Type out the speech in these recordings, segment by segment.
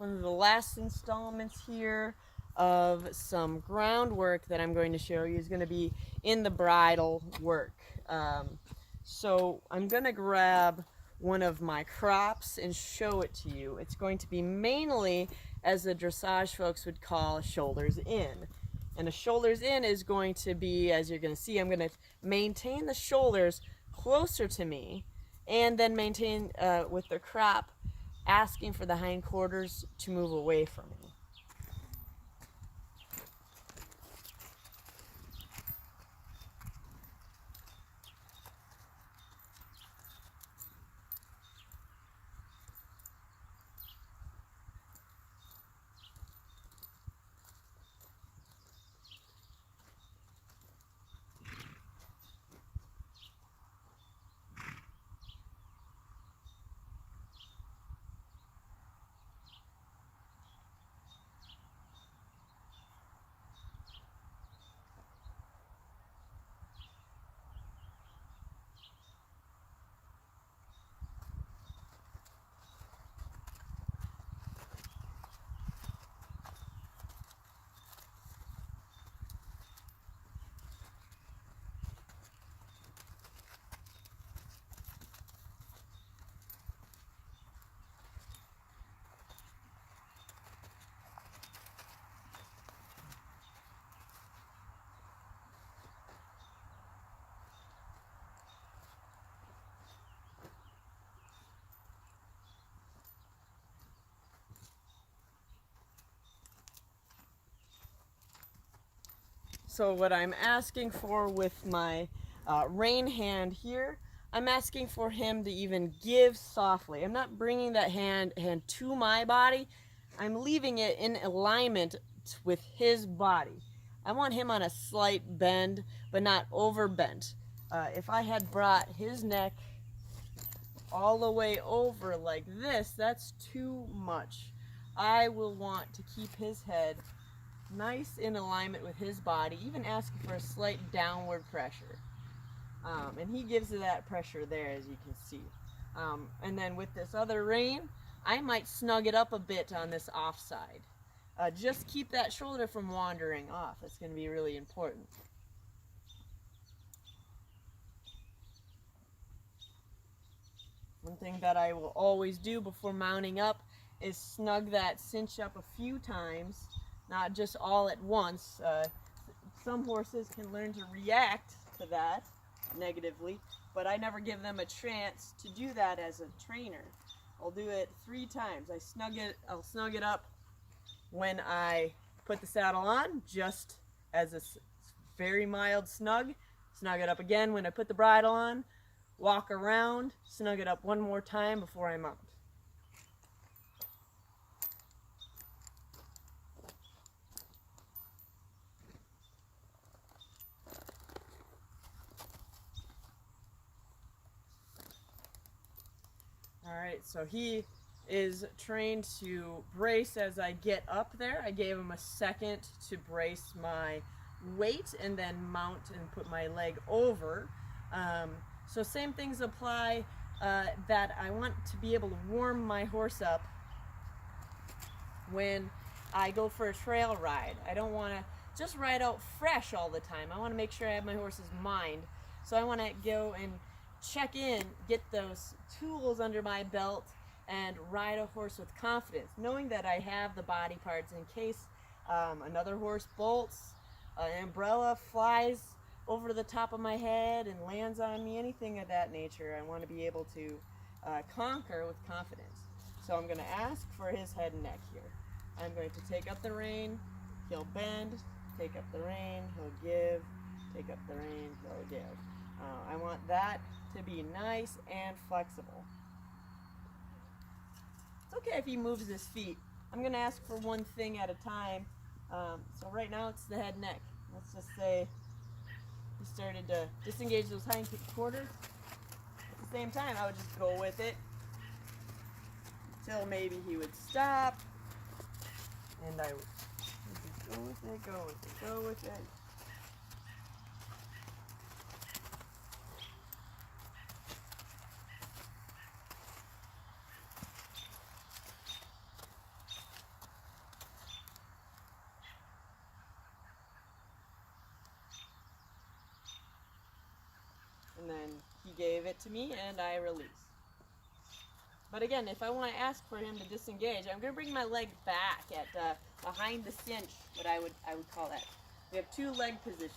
one of the last installments here of some groundwork that I'm going to show you is going to be in the bridle work. So I'm going to grab one of my crops and show it to you. It's going to be mainly, as the dressage folks would call, shoulders in. And a shoulders in is going to be, as you're going to see, I'm going to maintain the shoulders closer to me and then maintain with the crop asking for the hindquarters to move away from me. So what I'm asking for with my rein hand here, I'm asking for him to even give softly. I'm not bringing that hand to my body. I'm leaving it in alignment with his body. I want him on a slight bend, but not over bent. If I had brought his neck all the way over like this, that's too much. I will want to keep his head nice in alignment with his body, even asking for a slight downward pressure. And he gives it that pressure there, as you can see. And then with this other rein, I might snug it up a bit on this offside. Just keep that shoulder from wandering off. That's going to be really important. One thing that I will always do before mounting up is snug that cinch up a few times, not just all at once. Some horses can learn to react to that negatively, but I never give them a chance to do that as a trainer. I'll do it 3 times. I'll snug it up when I put the saddle on, just as a very mild snug. Snug it up again when I put the bridle on. Walk around, snug it up one more time before I mount. Alright, so he is trained to brace as I get up there. I gave him a second to brace my weight and then mount and put my leg over. So same things apply, that I want to be able to warm my horse up when I go for a trail ride. I don't want to just ride out fresh all the time. I want to make sure I have my horse's mind. So I want to go and check in, get those tools under my belt, and ride a horse with confidence, knowing that I have the body parts in case another horse bolts, an umbrella flies over the top of my head and lands on me, anything of that nature. I want to be able to conquer with confidence. So I'm going to ask for his head and neck here. I'm going to take up the rein, he'll bend, take up the rein, he'll give, take up the rein, he'll give. I want that to be nice and flexible. It's okay if he moves his feet. I'm going to ask for one thing at a time. So right now it's the head and neck. Let's just say he started to disengage those hind quarters. At the same time, I would just go with it until maybe he would stop, and I would just go with it, go with it, go with it. then he gave it to me and I release. But again, if I want to ask for him to disengage, I'm going to bring my leg back at behind the cinch, what I would call that. We have two leg positions.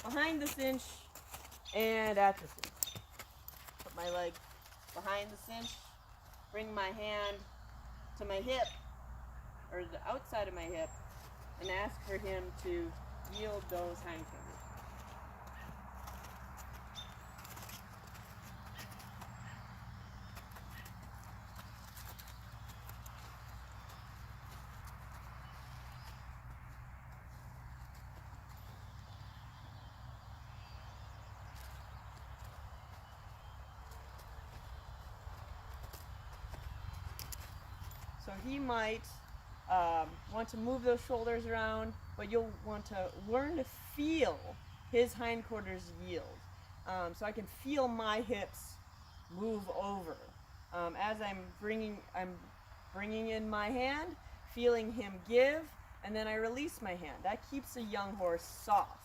Behind the cinch and at the cinch. Put my leg behind the cinch, bring my hand to my hip, or the outside of my hip, and ask for him to yield those hind fingers. So he might want to move those shoulders around, but you'll want to learn to feel his hindquarters yield. So I can feel my hips move over. As I'm bringing in my hand, feeling him give, and then I release my hand. That keeps a young horse soft.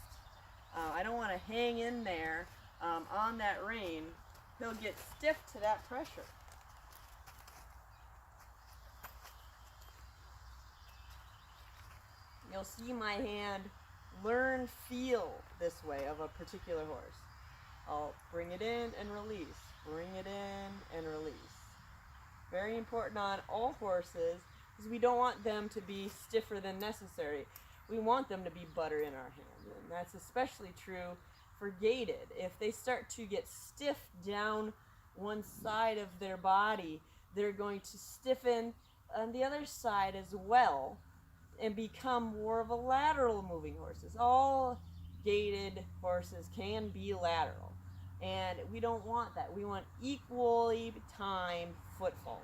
I don't want to hang in there on that rein. He'll get stiff to that pressure. You'll see my hand learn feel this way of a particular horse. I'll bring it in and release, bring it in and release. Very important on all horses is we don't want them to be stiffer than necessary. We want them to be butter in our hand, and that's especially true for gaited. If they start to get stiff down one side of their body, they're going to stiffen on the other side as well and become more of a lateral moving horses. All gaited horses can be lateral, and we don't want that. We want equally timed footfalls.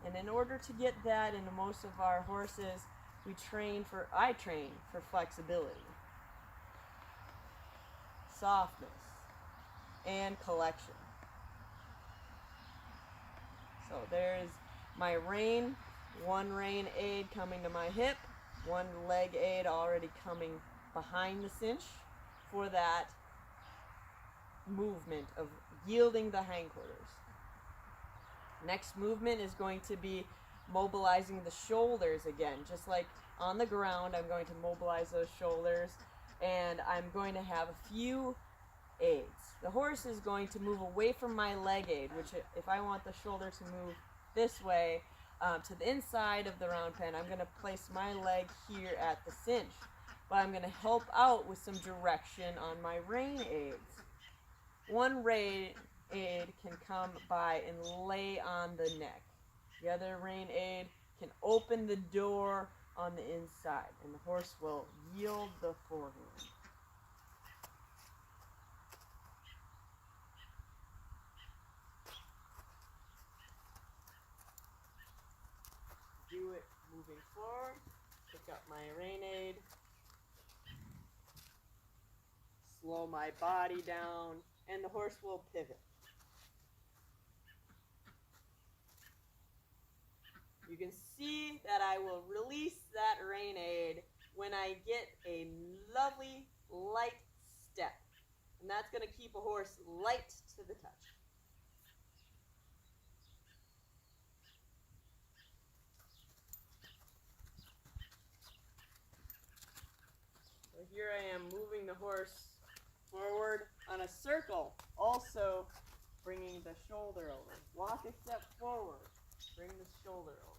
And in order to get that into most of our horses, I train for flexibility, softness, and collection. So there's my rein, one rein aid coming to my hip, one leg aid already coming behind the cinch for that movement of yielding the hindquarters. Next movement is going to be mobilizing the shoulders again. Just like on the ground, I'm going to mobilize those shoulders, and I'm going to have a few aids. The horse is going to move away from my leg aid, which if I want the shoulder to move this way, to the inside of the round pen, I'm going to place my leg here at the cinch, but I'm going to help out with some direction on my rein aids. One rein aid can come by and lay on the neck. The other rein aid can open the door on the inside, and the horse will yield the forehand. Do it moving forward, pick up my rein aid, slow my body down, and the horse will pivot. You can see that I will release that rein aid when I get a lovely light step. And that's going to keep a horse light to the touch. So here I am moving the horse forward on a circle, also bringing the shoulder over. Walk a step forward, bring the shoulder over.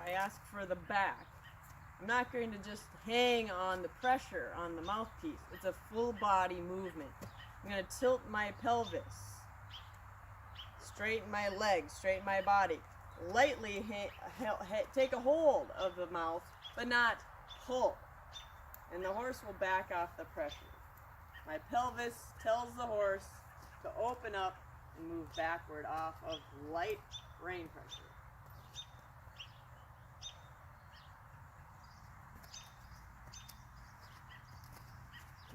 I ask for the back. I'm not going to just hang on the pressure on the mouthpiece. It's a full body movement. I'm going to tilt my pelvis, straighten my legs, straighten my body. Lightly take a hold of the mouth, but not pull. And the horse will back off the pressure. My pelvis tells the horse to open up and move backward off of light rein pressure.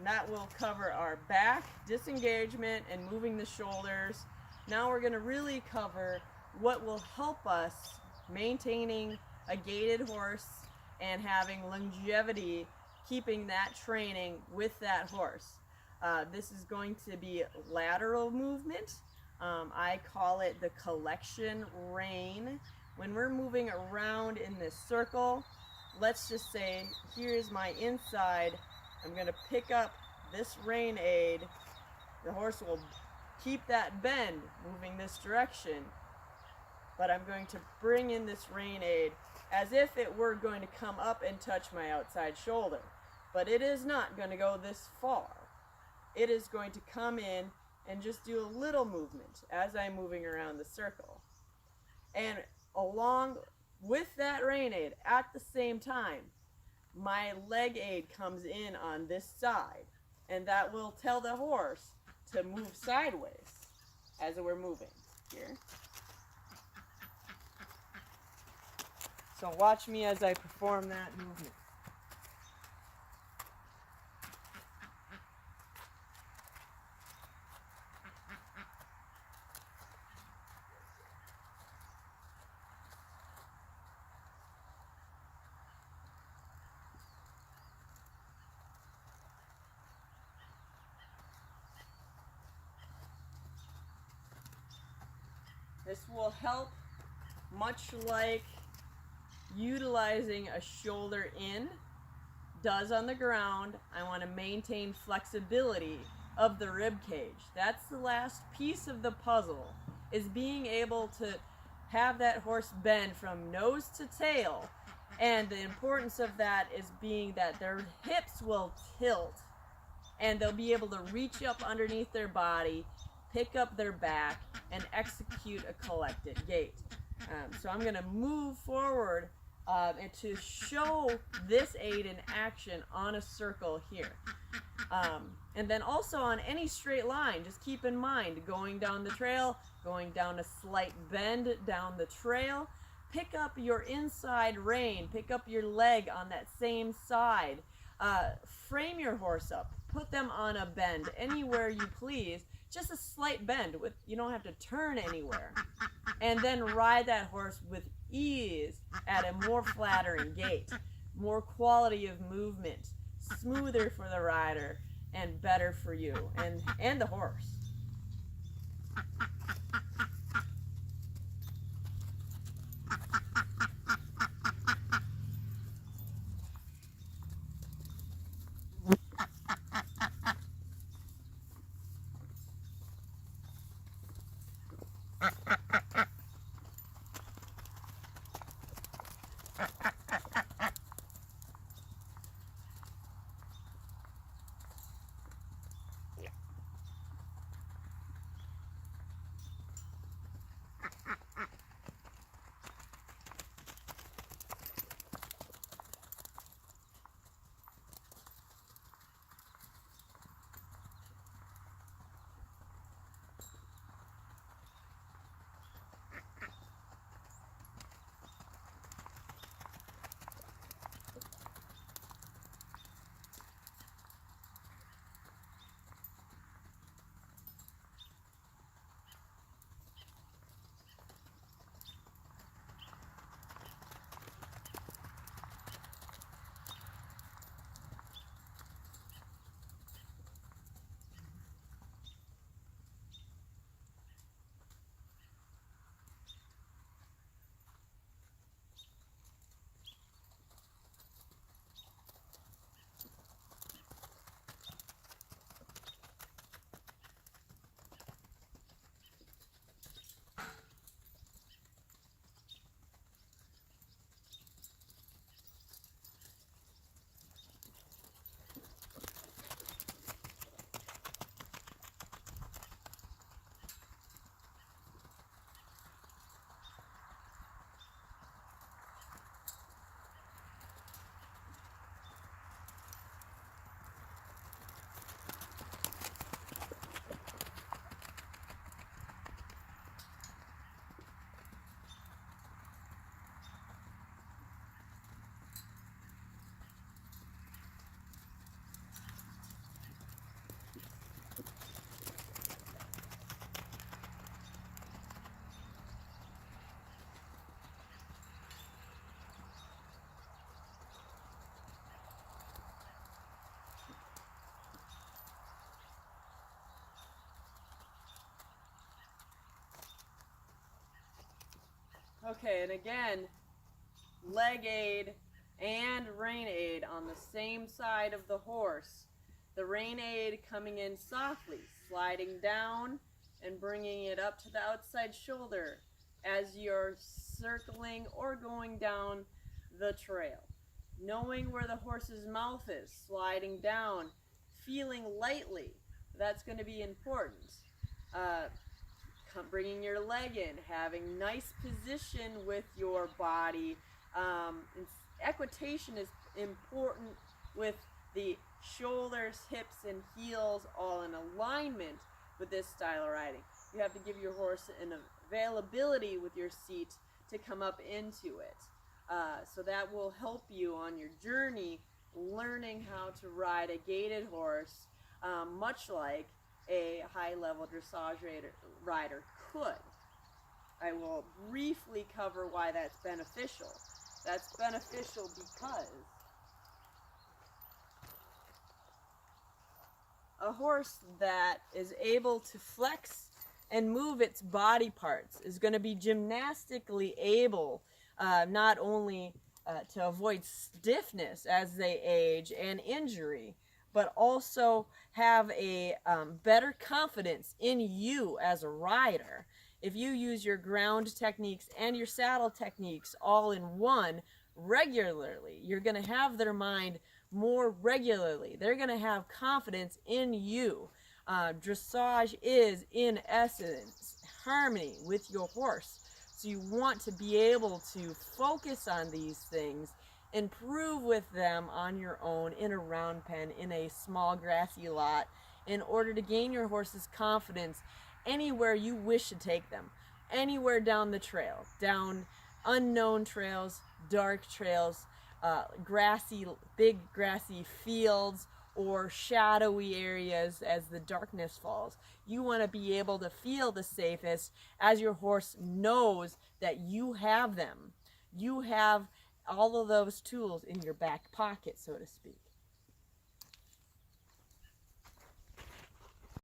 And that will cover our back, disengagement, and moving the shoulders. Now we're going to really cover what will help us maintaining a gaited horse and having longevity, keeping that training with that horse. This is going to be lateral movement. I call it the collection rein. When we're moving around in this circle, let's just say here's my inside. I'm going to pick up this rein aid. The horse will keep that bend moving this direction, but I'm going to bring in this rein aid as if it were going to come up and touch my outside shoulder. But it is not going to go this far. It is going to come in and just do a little movement as I'm moving around the circle. And along with that rein aid, at the same time, my leg aid comes in on this side, and that will tell the horse to move sideways as we're moving here. So watch me as I perform that movement. This will help, much like utilizing a shoulder in does on the ground. I want to maintain flexibility of the rib cage. That's the last piece of the puzzle, is being able to have that horse bend from nose to tail. And the importance of that is being that their hips will tilt and they'll be able to reach up underneath their body, pick up their back, and execute a collected gait. So I'm going to move forward and to show this aid in action on a circle here. And then also on any straight line, just keep in mind, going down the trail, going down a slight bend down the trail, pick up your inside rein, pick up your leg on that same side, frame your horse up, put them on a bend anywhere you please, just a slight bend, with you don't have to turn anywhere, and then ride that horse with ease at a more flattering gait, more quality of movement, smoother for the rider and better for you and the horse. Okay, and again, leg aid and rein aid on the same side of the horse. The rein aid coming in softly, sliding down and bringing it up to the outside shoulder as you're circling or going down the trail. Knowing where the horse's mouth is, sliding down, feeling lightly, that's going to be important. Uh, Bringing your leg in, having nice position with your body. Equitation is important with the shoulders, hips, and heels all in alignment with this style of riding. You have to give your horse an availability with your seat to come up into it. So that will help you on your journey learning how to ride a gaited horse, much like a high-level dressage rider could. I will briefly cover why that's beneficial. That's beneficial because a horse that is able to flex and move its body parts is going to be gymnastically able not only to avoid stiffness as they age and injury, but also have a better confidence in you as a rider. If you use your ground techniques and your saddle techniques all in one regularly, you're going to have their mind more regularly. They're going to have confidence in you. Dressage is, in essence, harmony with your horse. So you want to be able to focus on these things, improve with them on your own in a round pen, in a small grassy lot, in order to gain your horse's confidence anywhere you wish to take them. Anywhere down the trail, down unknown trails, dark trails, big grassy fields, or shadowy areas as the darkness falls. You want to be able to feel the safest as your horse knows that you have them. You have all of those tools in your back pocket, so to speak.